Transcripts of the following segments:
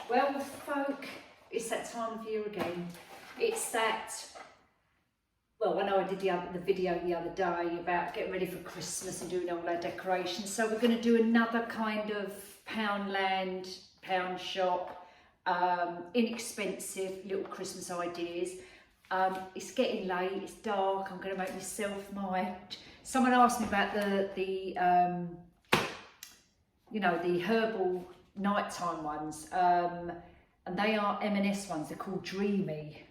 Well, folk, it's that time of year again. It's that, well, I know I did the video the other day about getting ready for Christmas and doing all our decorations. So we're going to do another kind of Poundland, pound shop, inexpensive little Christmas ideas. It's getting late, it's dark, I'm going to make myself someone asked me about the herbal nighttime ones, and they are M&S ones. They're called Dreamy.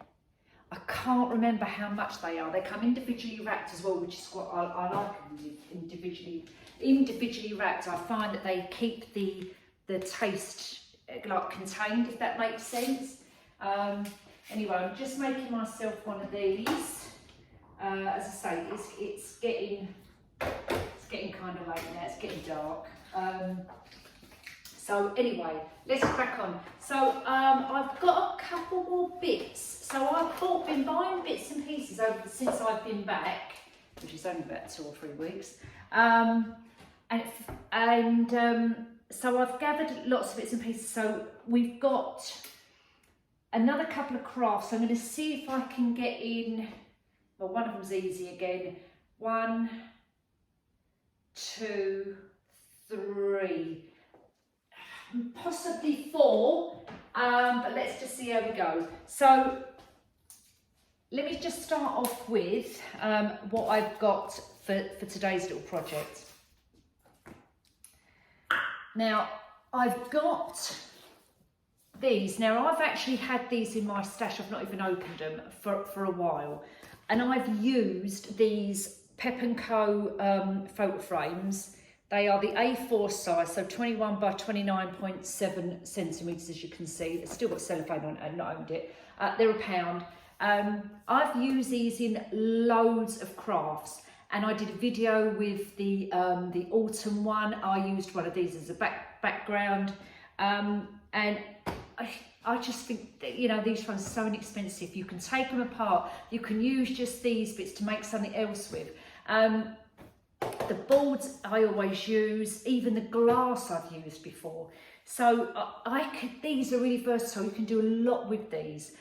I can't remember how much they are. They come individually wrapped as well, which is what I like them individually wrapped. I find that they keep the taste like contained, if that makes sense. Anyway, I'm just making myself one of these. As I say, it's getting kind of late now. It's getting dark. So anyway, let's crack on. So I've got a couple more bits. So I've been buying bits and pieces since I've been back, which is only about 2 or 3 weeks. So I've gathered lots of bits and pieces. So we've got another couple of crafts. I'm going to see if I can get in. Well, one of them's easy again. 1, 2, 3. Possibly 4, but let's just see how we go. So let me just start off with what I've got for today's little project. Now I've got these. Now I've actually had these in my stash. I've not even opened them for a while, and I've used these Pep & Co photo frames. They are the A4 size, so 21 by 29.7 centimetres, as you can see. It's still got cellophane on it, I've not owned it. They're £1. I've used these in loads of crafts, and I did a video with the autumn one. I used one of these as a background, and I just think that, you know, these ones are so inexpensive. You can take them apart. You can use just these bits to make something else with. The boards I always use, even the glass I've used before. So these are really versatile. You can do a lot with these.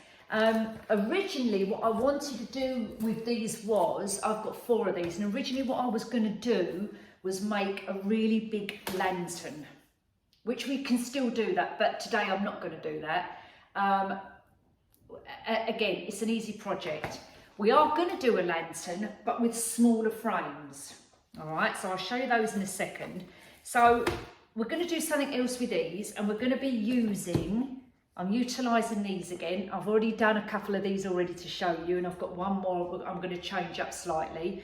Originally what I wanted to do with these was, I've got 4 of these, and originally what I was going to do was make a really big lantern, which we can still do that, but today I'm not going to do that. Again, it's an easy project. We are going to do a lantern, but with smaller frames. All right, so I'll show you those in a second. So we're going to do something else with these, and we're going to be I'm utilising these again. I've already done a couple of these already to show you, and I've got one more I'm going to change up slightly.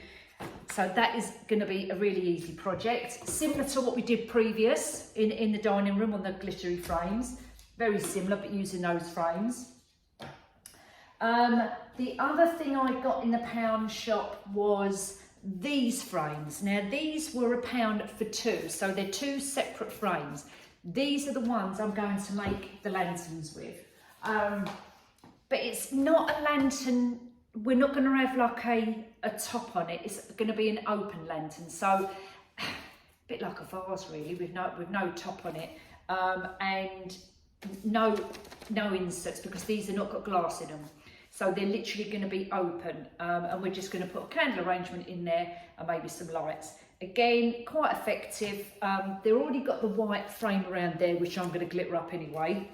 So that is going to be a really easy project, similar to what we did previous in the dining room on the glittery frames. Very similar, but using those frames. The other thing I got in the pound shop was these frames. Now these were £1 for 2, so they're 2 separate frames. These are the ones I'm going to make the lanterns with. But it's not a lantern, we're not going to have like a top on it. It's going to be an open lantern, so a bit like a vase really, with no top on it, and no inserts, because these are not got glass in them. So they're literally going to be open, and we're just going to put a candle arrangement in there and maybe some lights. Again, quite effective. They've already got the white frame around there, which I'm going to glitter up anyway.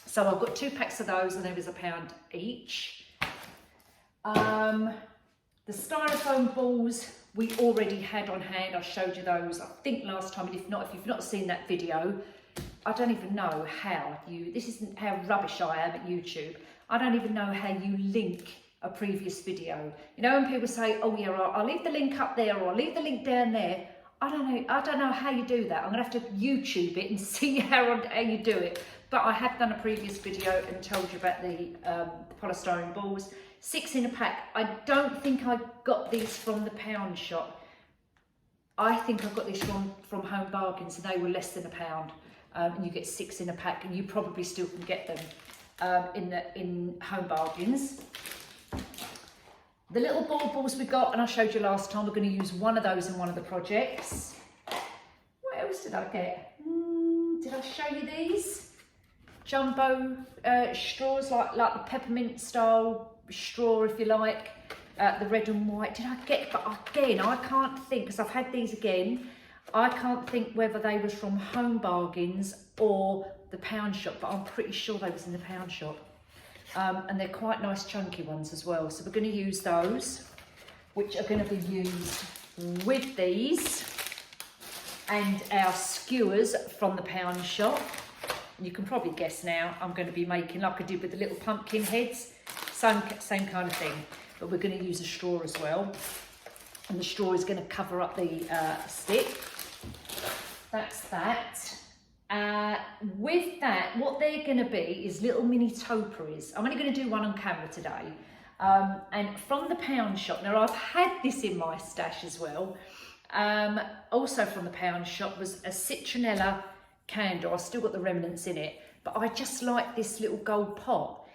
So I've got 2 packs of those, and there is £1 each. The styrofoam balls we already had on hand. I showed you those, I think, last time. And if you've not seen that video, I don't even know how this isn't how rubbish I am at YouTube. I don't even know how you link a previous video. You know, when people say, oh yeah, I'll leave the link up there, or I'll leave the link down there. I don't know how you do that. I'm gonna have to YouTube it and see how you do it. But I have done a previous video and told you about the polystyrene balls. 6 in a pack. I don't think I got these from the pound shop. I think I got these from Homebargains, and they were less than £1. And you get 6 in a pack, and you probably still can get them in Homebargains. The little balls we got, and I showed you last time, we're going to use one of those in one of the projects. What else did I get? Did I show you these? jumbo straws, like the peppermint style straw, if you like, the red and white. Did I get, but again, I can't think, because I've had these again, I can't think whether they was from Homebargains or the pound shop, but I'm pretty sure they was in the pound shop. And they're quite nice chunky ones as well. So we're going to use those, which are going to be used with these and our skewers from the pound shop. And you can probably guess now, I'm going to be making like I did with the little pumpkin heads, same kind of thing, but we're going to use a straw as well. And the straw is going to cover up the stick. That's that. With that, what they're going to be is little mini topiaries. I'm only going to do one on camera today. And from the pound shop, now I've had this in my stash as well. Also from the pound shop was a citronella candle. I've still got the remnants in it, but I just like this little gold pot.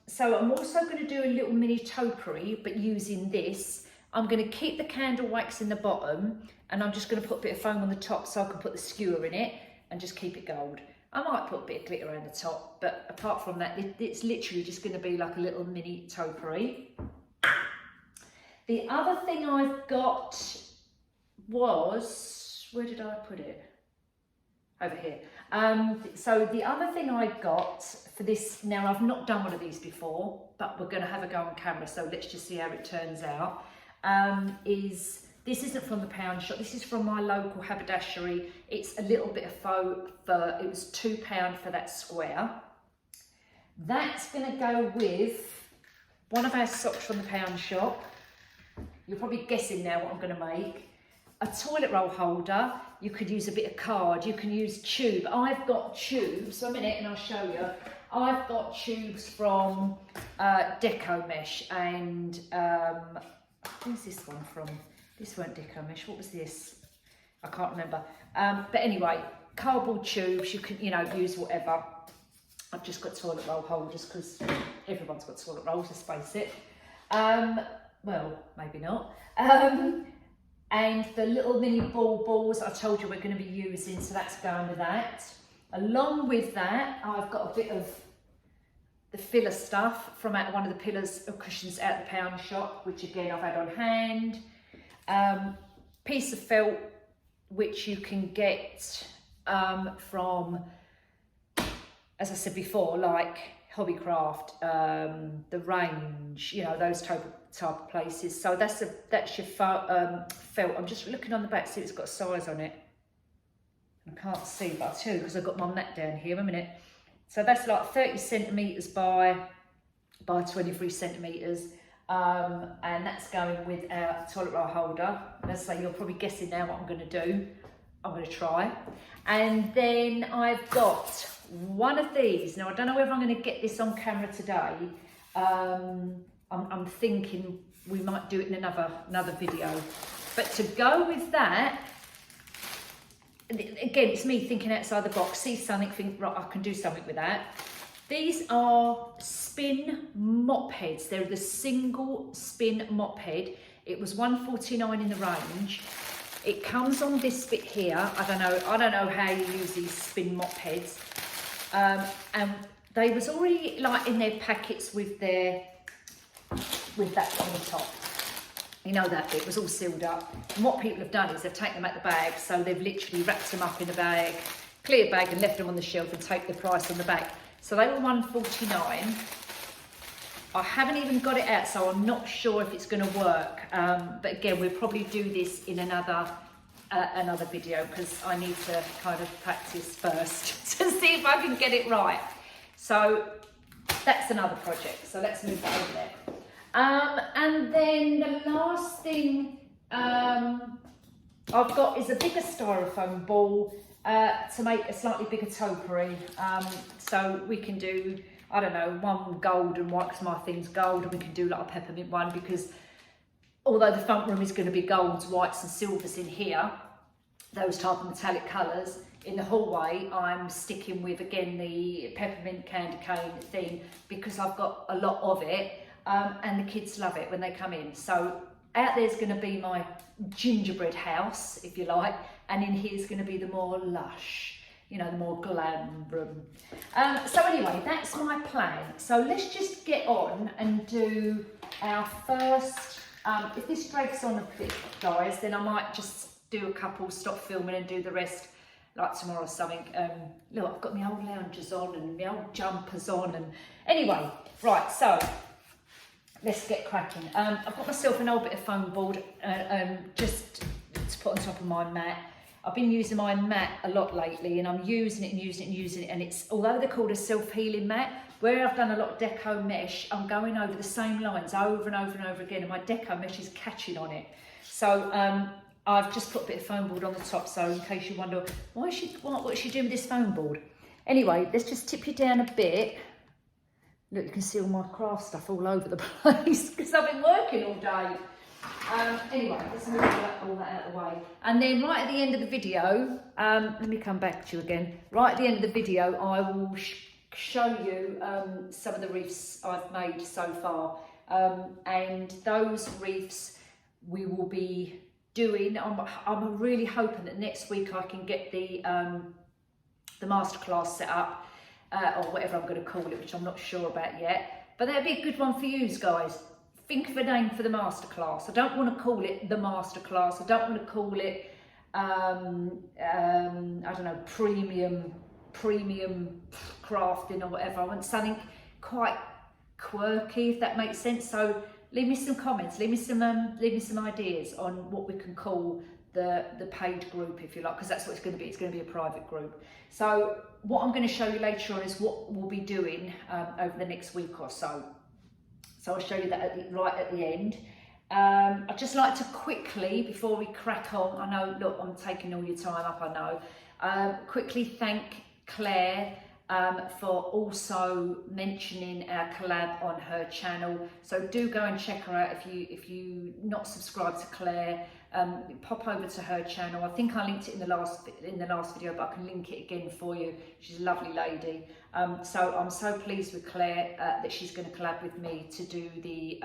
So I'm also going to do a little mini topiary, but using this. I'm going to keep the candle wax in the bottom, and I'm just going to put a bit of foam on the top so I can put the skewer in it and just keep it gold. I might put a bit of glitter around the top, but apart from that, it's literally just going to be like a little mini topiary. The other thing I've got was, where did I put it? Over here. So the other thing I got for this, now I've not done one of these before, but we're going to have a go on camera, so let's just see how it turns out. This isn't from the pound shop, this is from my local haberdashery. It's a little bit of faux fur. It was £2 for that square. That's going to go with one of our socks from the pound shop. You're probably guessing now what I'm going to make. A toilet roll holder. You could use a bit of card, you can use tube. I've got tubes, a minute and I'll show you. I've got tubes from Deco Mesh, and where's this one from? This weren't Deco Mesh, what was this? I can't remember. But anyway, cardboard tubes, you can, use whatever. I've just got toilet roll holders because everyone's got toilet rolls, let's face it. Well, maybe not. And the little mini balls I told you we're going to be using, so that's going with that. Along with that, I've got a bit of the filler stuff from one of the pillars or cushions out the pound shop, which again I've had on hand. Piece of felt which you can get from, as I said before, like Hobbycraft, the Range, those type of places. So that's your felt. I'm just looking on the back, see if it's got a size on it. I can't see, but I'll tell you because I've got my mat down here. A minute. So that's like 30 centimetres by 23 centimetres. And that's going with our toilet roll holder. And as I say, you're probably guessing now what I'm going to do. I'm going to try. And then I've got one of these. Now I don't know whether I'm going to get this on camera today. I'm thinking we might do it in another video. But to go with that, again, it's me thinking outside the box, see something, think, right, I can do something with that. These are spin mop heads. They're the single spin mop head. It was £1.49 in the range. It comes on this bit here. I don't know how you use these spin mop heads. And they was already like in their packets with that on the top. That bit was all sealed up. And what people have done is they've taken them out the bag, so they've literally wrapped them up in a bag, clear bag, and left them on the shelf and take the price on the back. So they were £1.49. I haven't even got it out, so I'm not sure if it's going to work. But again, we'll probably do this in another video because I need to kind of practice first to see if I can get it right. So that's another project. So let's move that over there. And then the last thing I've got is a bigger styrofoam ball to make a slightly bigger topiary. So we can do, I don't know, one gold and white because my theme's gold, and we can do like a peppermint one because although the front room is going to be golds, whites and silvers in here, those type of metallic colours, in the hallway I'm sticking with, again, the peppermint candy cane thing because I've got a lot of it. And the kids love it when they come in. So out there's going to be my gingerbread house, if you like, and in here's going to be the more lush you know, the more glam room. So anyway, that's my plan. So let's just get on and do our first, if this drags on a bit, guys, then I might just do a couple, stop filming and do the rest like tomorrow or something. Look, I've got my old loungers on and my old jumpers on, and anyway, right, so let's get cracking. I've got myself an old bit of foam board just to put on top of my mat. I've been using my mat a lot lately, and I'm using it, and it's, although they're called a self-healing mat, where I've done a lot of deco mesh, I'm going over the same lines over and over and over again, and my deco mesh is catching on it. So I've just put a bit of foam board on the top, so in case you wonder, what is she doing with this foam board? Anyway, let's just tip you down a bit. Look, you can see all my craft stuff all over the place because I've been working all day. Anyway, let's move all that out of the way. And then right at the end of the video, let me come back to you again. Right at the end of the video, I will show you some of the reefs I've made so far. And those reefs we will be doing. I'm really hoping that next week I can get the masterclass set up, or whatever I'm going to call it, which I'm not sure about yet. But that'd be a good one for you guys. Think of a name for the masterclass. I don't want to call it the masterclass. I don't want to call it, I don't know, premium crafting or whatever. I want something quite quirky, if that makes sense. So leave me some comments. Leave me some ideas on what we can call the paid group, if you like, because that's what it's going to be. It's going to be a private group. So what I'm going to show you later on is what we'll be doing over the next week or so. So I'll show you that right at the end. I'd just like to quickly, before we crack on, I know, look, I'm taking all your time up, I know, quickly thank Claire for also mentioning our collab on her channel. So do go and check her out if you not subscribed to Claire. Pop over to her channel. I think I linked it in the last video, but I can link it again for you. She's a lovely lady. So I'm so pleased with Claire that she's going to collab with me to do the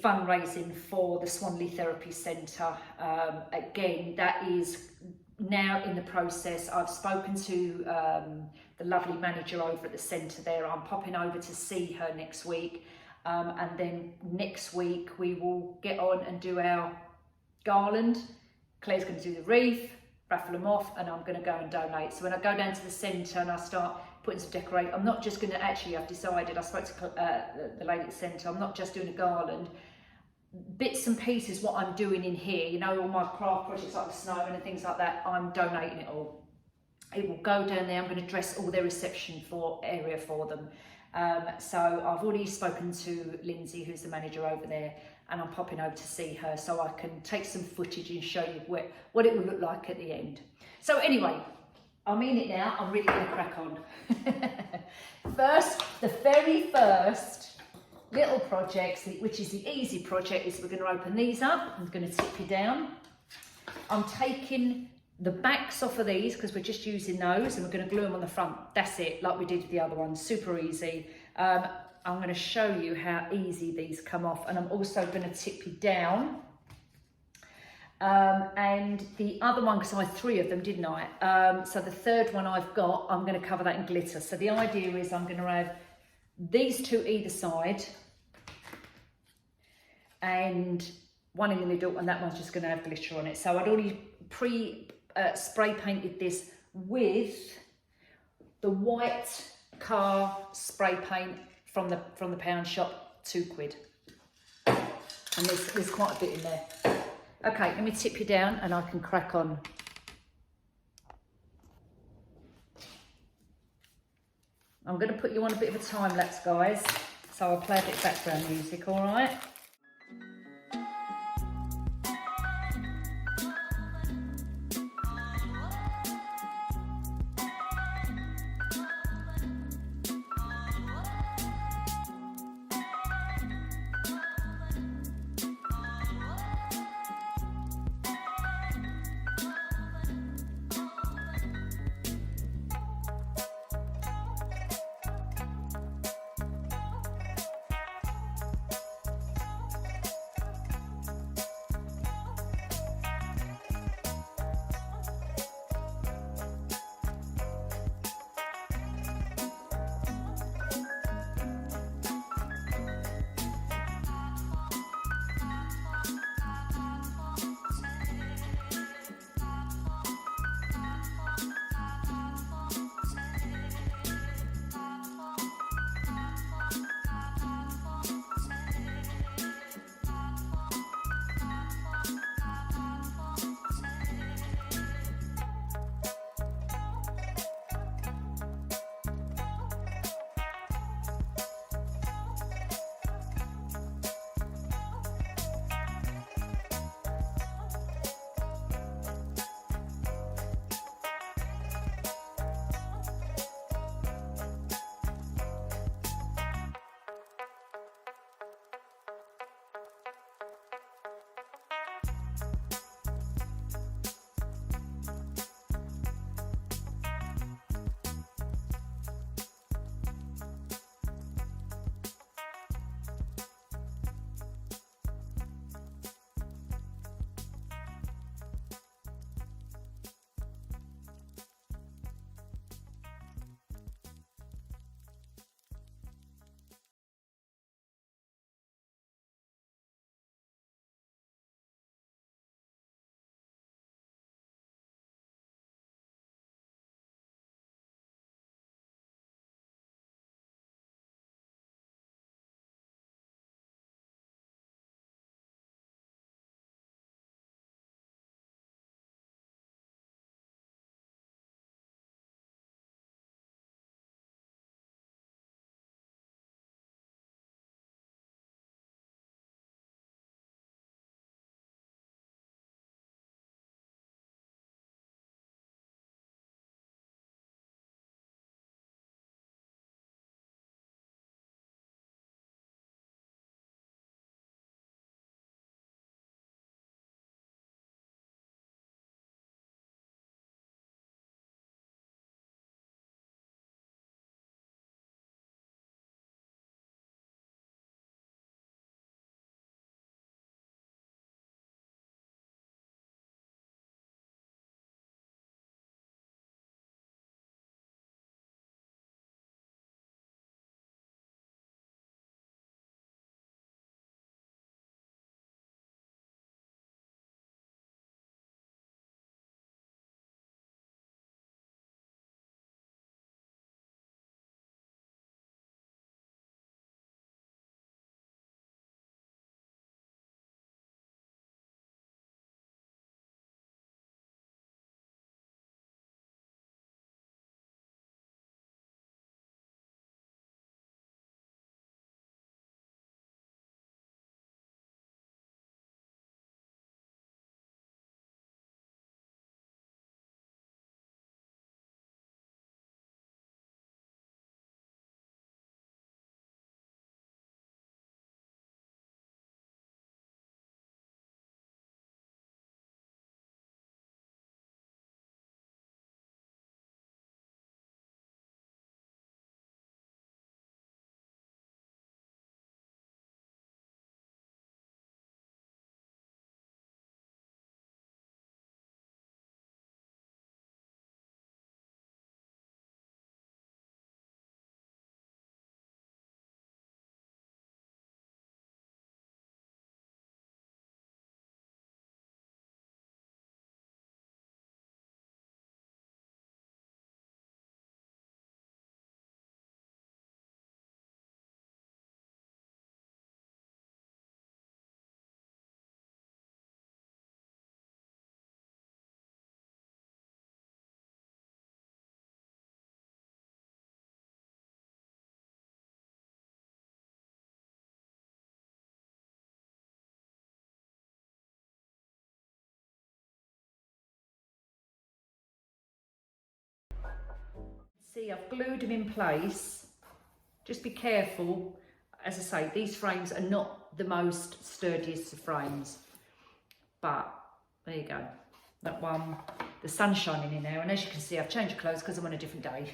fundraising for the Swanley Therapy Centre. Again, that is now in the process. I've spoken to the lovely manager over at the centre there. I'm popping over to see her next week. And then next week we will get on and do our garland. Claire's going to do the wreath, raffle them off, and I'm going to go and donate. So when I go down to the centre and I start putting some decorate, I'm not just going to, actually I've decided, I spoke to the lady at the centre, I'm not just doing a garland. Bits and pieces, what I'm doing in here, you know, all my craft projects like the snowman and things like that, I'm donating it all. It will go down there. I'm going to dress all their reception area for them. So I've already spoken to Lindsay, who's the manager over there, and I'm popping over to see her so I can take some footage and show you what it will look like at the end. So anyway, I mean it now, I'm really going to crack on. The very first little project, which is the easy project, is we're going to open these up. I'm going to tip you down. I'm taking the backs off of these because we're just using those, and we're going to glue them on the front. That's it, like we did with the other ones, super easy. I'm going to show you how easy these come off, and I'm also going to tip you down. And the other one, because I had 3 of them, didn't I? So the third one I've got, I'm going to cover that in glitter. So the idea is I'm going to have these 2 either side, and one in the middle, and that one's just going to have glitter on it. So I'd already spray painted this with the white car spray paint from the pound shop, £2. And there's quite a bit in there. Okay, let me tip you down and I can crack on. I'm going to put you on a bit of a time lapse, guys, so I'll play a bit of background music, all right? See, I've glued them in place. Just be careful. As I say, these frames are not the most sturdiest of frames, but there you go. That one, the sun's shining in there, and as you can see, I've changed clothes because I'm on a different day.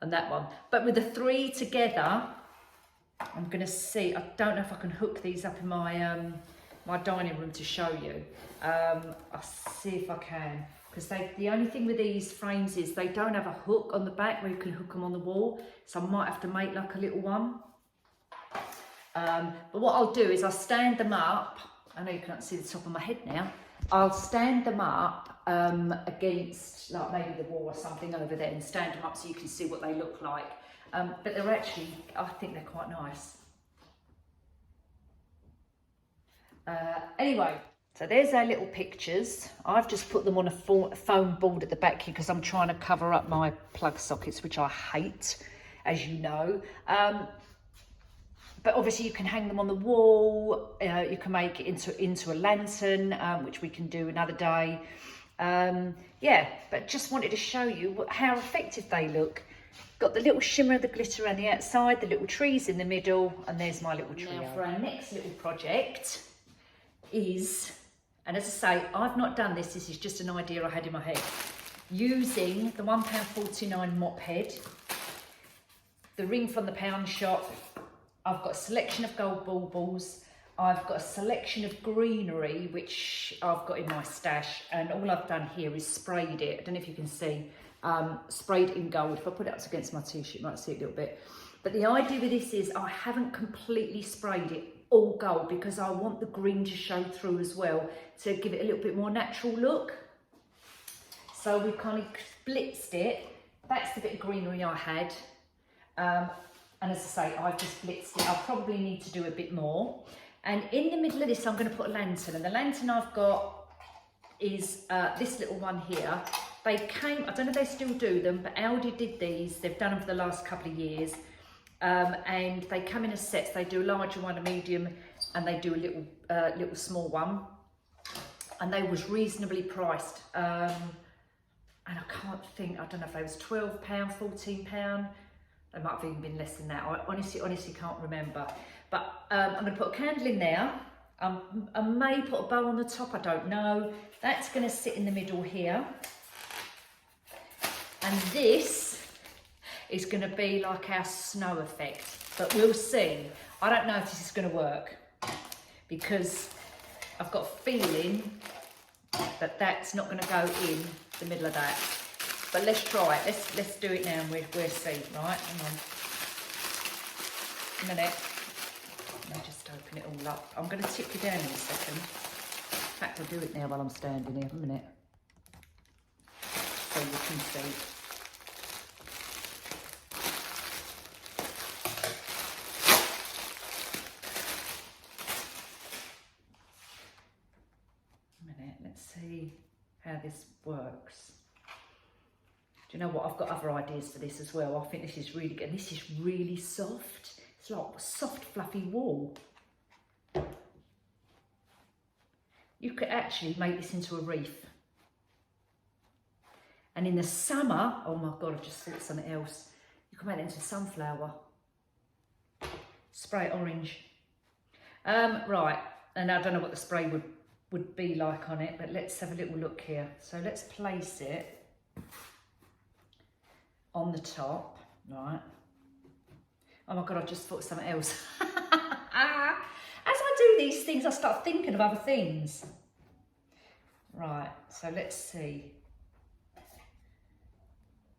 And that one, but with the three together, I'm gonna see. I don't know if I can hook these up in my my dining room to show you. I'll see if I can, because the only thing with these frames is they don't have a hook on the back where you can hook them on the wall, so I might have to make like a little one. But what I'll do is I'll stand them up. I know you can't see the top of my head now. I'll stand them up against like maybe the wall or something over there, and stand them up so you can see what they look like. But they're actually, I think they're quite nice. Anyway, so there's our little pictures. I've just put them on a foam board at the back here because I'm trying to cover up my plug sockets, which I hate, as you know. But obviously you can hang them on the wall. You can make it into a lantern, which we can do another day. Yeah, but just wanted to show you how effective they look. Got the little shimmer of the glitter on the outside, the little trees in the middle, and there's my little trio. Now for our next little project is, and as I say, I've not done this, this is just an idea I had in my head. Using the £1.49 mop head, the ring from the pound shop, I've got a selection of gold baubles, I've got a selection of greenery, which I've got in my stash, and all I've done here is sprayed it. I don't know if you can see, sprayed it in gold. If I put it up against my t-shirt, you might see it a little bit. But the idea with this is I haven't completely sprayed it all gold because I want the green to show through as well, to give it a little bit more natural look. So we've kind of blitzed it. That's the bit of greenery I had. And as I say, I've just blitzed it. I'll probably need to do a bit more. And in the middle of this, I'm going to put a lantern. And the lantern I've got is this little one here. They came, I don't know if they still do them, but Aldi did these. They've done them for the last couple of years. And they come in as sets. They do a larger one, a medium, and they do a little small one. And they was reasonably priced. And I can't think, I don't know if they was £12, £14. They might have even been less than that. I honestly can't remember. But I'm going to put a candle in there. I may put a bow on the top, I don't know. That's going to sit in the middle here. And this is going to be like our snow effect. But we'll see. I don't know if this is going to work, because I've got a feeling that that's not going to go in the middle of that. But let's try it. Let's do it now, and we'll see. Right, hang on. A minute. Let me just open it all up. I'm going to tip you down in a second. In fact, I'll do it now while I'm standing here. A minute. So you can see. A minute. Let's see how this works. Do you know what? I've got other ideas for this as well. I think this is really good. And this is really soft. It's like a soft, fluffy wool. You could actually make this into a wreath. And in the summer, oh my God, I've just thought something else. You can make it into a sunflower. Spray it orange. Right, and I don't know what the spray would be like on it, but let's have a little look here. So let's place it on the top, right? Oh my God, I just thought of something else. As I do these things, I start thinking of other things. Right, so let's see.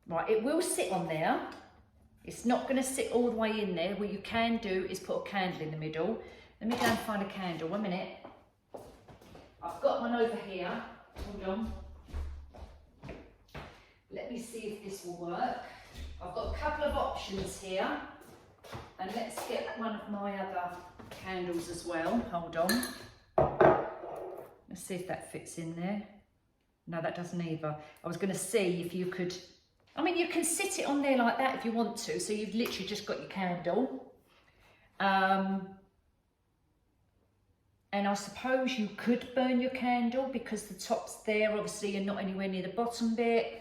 Right, it will sit on there. It's not going to sit all the way in there. What you can do is put a candle in the middle. Let me go and find a candle, 1 minute. I've got one over here. Hold on. Let me see if this will work. I've got a couple of options here. And let's get one of my other candles as well. Hold on. Let's see if that fits in there. No, that doesn't either. I was going to see if you could... I mean, you can sit it on there like that if you want to. So you've literally just got your candle. And I suppose you could burn your candle because the top's there, obviously, and not anywhere near the bottom bit.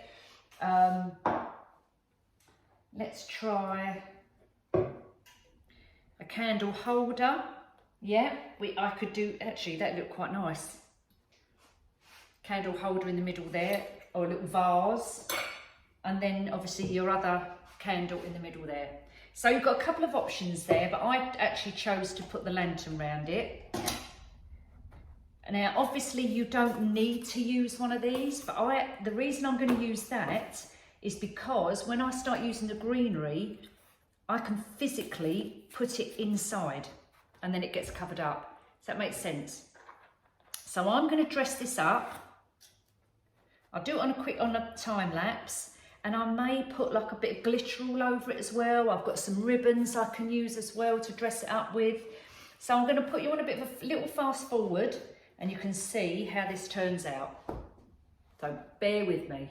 Let's try a candle holder. Yeah, I could do, actually that looked quite nice. Candle holder in the middle there, or a little vase. And then obviously your other candle in the middle there. So you've got a couple of options there, but I actually chose to put the lantern round it. Now obviously you don't need to use one of these, but the reason I'm going to use that is because when I start using the greenery, I can physically put it inside and then it gets covered up. Does that make sense? So I'm going to dress this up. I'll do it on a time lapse, and I may put like a bit of glitter all over it as well. I've got some ribbons I can use as well to dress it up with. So I'm going to put you on a bit of a little fast forward and you can see how this turns out. So bear with me.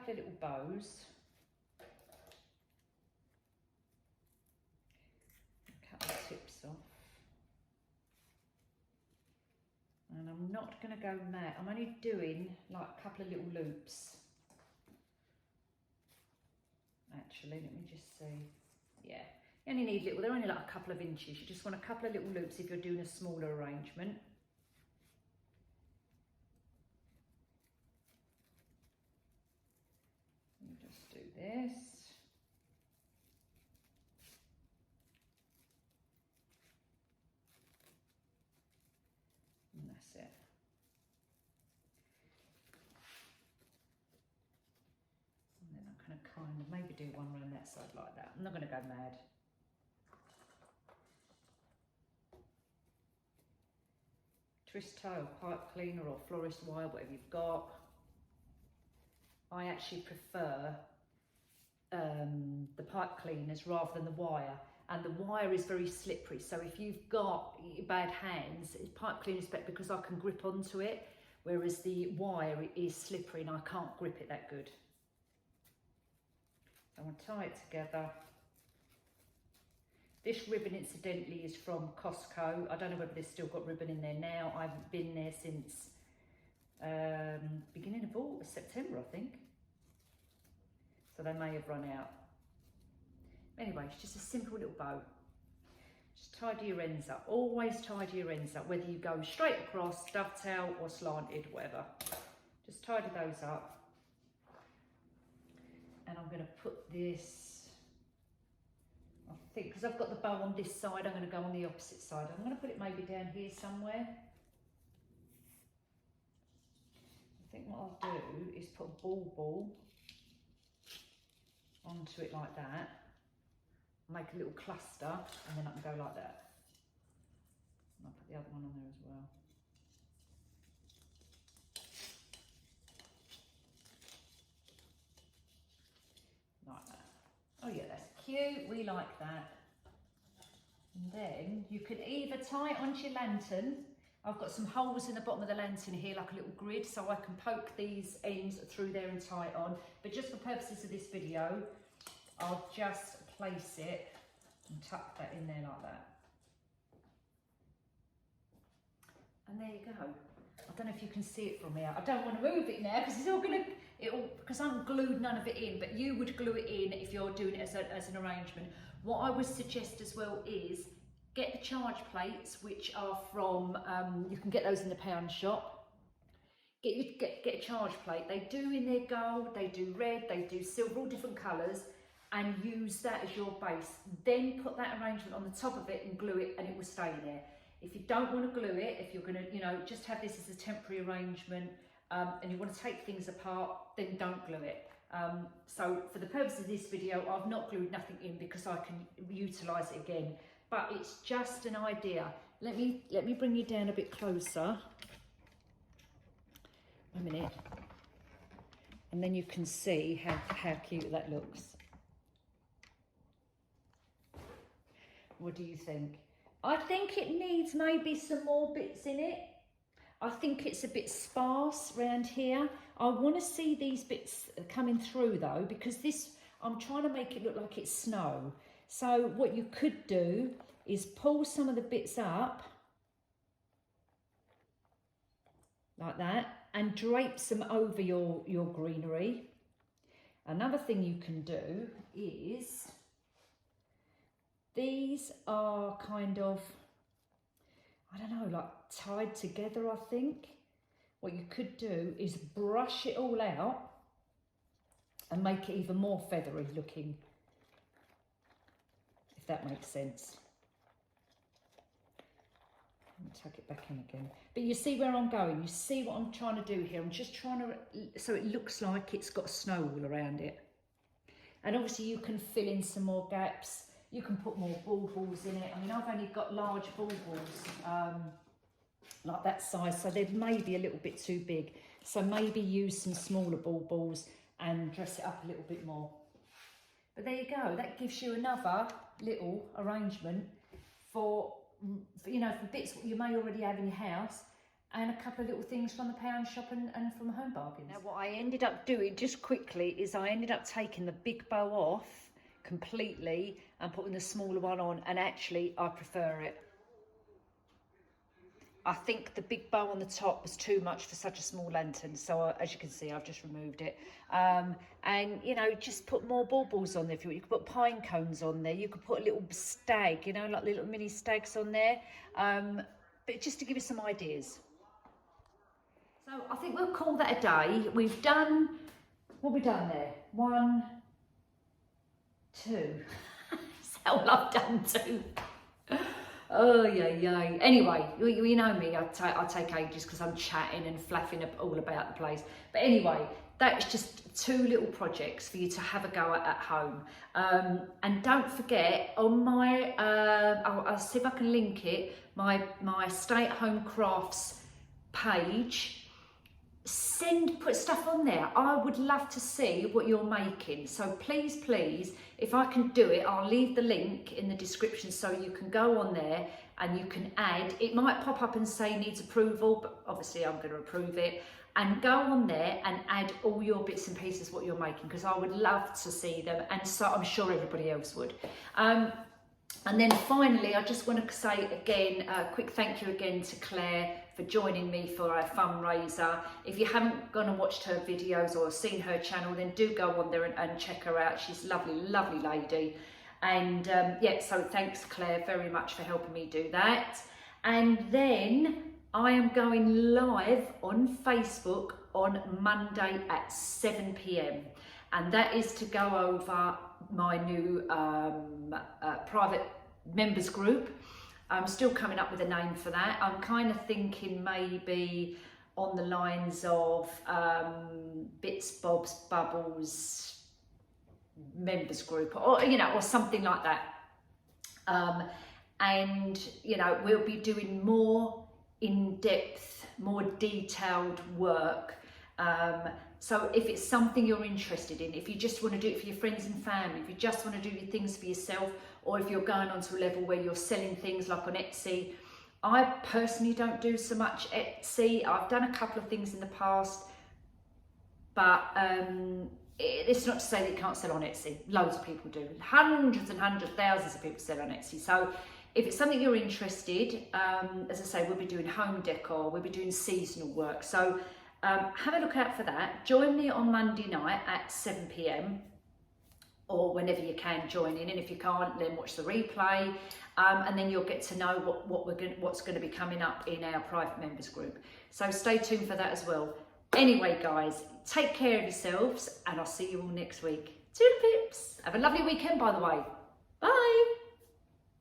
Little bows. Cut the tips off. And I'm not going to go mad. I'm only doing like a couple of little loops. Actually, let me just see. Yeah, you only need little, they're only like a couple of inches. You just want a couple of little loops if you're doing a smaller arrangement. Just do this. And that's it. And then I'm going to kind of maybe do one around that side like that. I'm not going to go mad. Twist toe, pipe cleaner or florist wire, whatever you've got. I actually prefer the pipe cleaners rather than the wire, and the wire is very slippery, so if you've got bad hands, pipe cleaner is better because I can grip onto it, whereas the wire is slippery and I can't grip it that good. So I'm going to tie it together. This ribbon incidentally is from Costco. I don't know whether they've still got ribbon in there now. I haven't been there since beginning of September, I think. So they may have run out. Anyway, it's just a simple little bow. Just tidy your ends up. Always tidy your ends up, whether you go straight across, dovetail or slanted, whatever. Just tidy those up. And I'm going to put this, I think, because I've got the bow on this side, I'm going to go on the opposite side. I'm going to put it maybe down here somewhere. I think what I'll do is put a ball onto it like that. Make a little cluster, and then I can go like that. And I'll put the other one on there as well. Like that. Oh yeah, that's cute. We like that. And then you can either tie it onto your lantern. I've got some holes in the bottom of the lantern here, like a little grid, so I can poke these ends through there and tie it on. But just for purposes of this video, I'll just place it and tuck that in there like that. And there you go. I don't know if you can see it from here. I don't want to move it now because it's all gonna, because I haven't glued none of it in, but you would glue it in if you're doing it as an arrangement. What I would suggest as well is get the charge plates, which are from, you can get those in the pound shop. Get a charge plate. They do in their gold, they do red, they do silver, all different colours, and use that as your base. Then put that arrangement on the top of it and glue it, and it will stay there. If you don't want to glue it, if you're going to, you know, just have this as a temporary arrangement, and you want to take things apart, then don't glue it. So for the purpose of this video, I've not glued nothing in because I can utilise it again. But it's just an idea. Let me bring you down a bit closer. A minute. And then you can see how cute that looks. What do you think? I think it needs maybe some more bits in it. I think it's a bit sparse around here. I want to see these bits coming through though, because this, I'm trying to make it look like it's snow. So what you could do is pull some of the bits up like that and drape some over your greenery. Another thing you can do is, these are kind of, I don't know, like tied together, I think. What you could do is brush it all out and make it even more feathery looking, if that makes sense. Let me tuck it back in again. But you see where I'm going, you see what I'm trying to do here. I'm just trying to, so it looks like it's got snow all around it. And obviously you can fill in some more gaps. You can put more baubles in it. I mean, I've only got large baubles, like that size, so they're maybe a little bit too big. So maybe use some smaller baubles and dress it up a little bit more. But there you go, that gives you another little arrangement for, you know, for bits you may already have in your house, and a couple of little things from the pound shop and from Home Bargains. Now what I ended up doing, just quickly, is I ended up taking the big bow off completely and putting the smaller one on, and actually I prefer it. I think the big bow on the top was too much for such a small lantern, so as you can see, I've just removed it. And you know, just put more baubles on there if you want. You could put pine cones on there, you could put a little stag, you know, like little mini stags on there, but just to give you some ideas. So I think we'll call that a day. We've done, what have we done there? 1, 2. That's all I've done, 2. Oh yeah. Anyway, you know me, I take ages because I'm chatting and flapping up all about the place. But anyway, that's just 2 little projects for you to have a go at home. And don't forget, on my, I'll see if I can link it, my Stay at Home Crafts page. Put stuff on there. I would love to see what you're making. So please, if I can do it, I'll leave the link in the description so you can go on there and you can add. It might pop up and say needs approval, but obviously I'm going to approve it. And go on there and add all your bits and pieces what you're making, because I would love to see them, and so I'm sure everybody else would. And then finally, I just want to say again, a quick thank you again to Claire for joining me for our fundraiser. If you haven't gone and watched her videos or seen her channel, then do go on there and check her out. She's a lovely lady. And yeah, so thanks Claire very much for helping me do that. And then I am going live on Facebook on Monday at 7 PM. And that is to go over my new private members group. I'm still coming up with a name for that. I'm kind of thinking maybe on the lines of Bits, Bobs, Bubbles, members group, or you know, or something like that. And you know, we'll be doing more in-depth, more detailed work. So if it's something you're interested in, if you just want to do it for your friends and family, if you just want to do your things for yourself, or if you're going on to a level where you're selling things like on Etsy. I personally don't do so much Etsy. I've done a couple of things in the past, but it's not to say that you can't sell on Etsy. Loads of people do. Hundreds and hundreds, thousands of people sell on Etsy. So if it's something you're interested, as I say, we'll be doing home decor, we'll be doing seasonal work. So have a look out for that. Join me on Monday night at 7 p.m. or whenever you can join in, and if you can't, then watch the replay, and then you'll get to know what's going to be coming up in our private members group. So stay tuned for that as well. Anyway, guys, take care of yourselves, and I'll see you all next week. Toodle pips. Have a lovely weekend, by the way. Bye.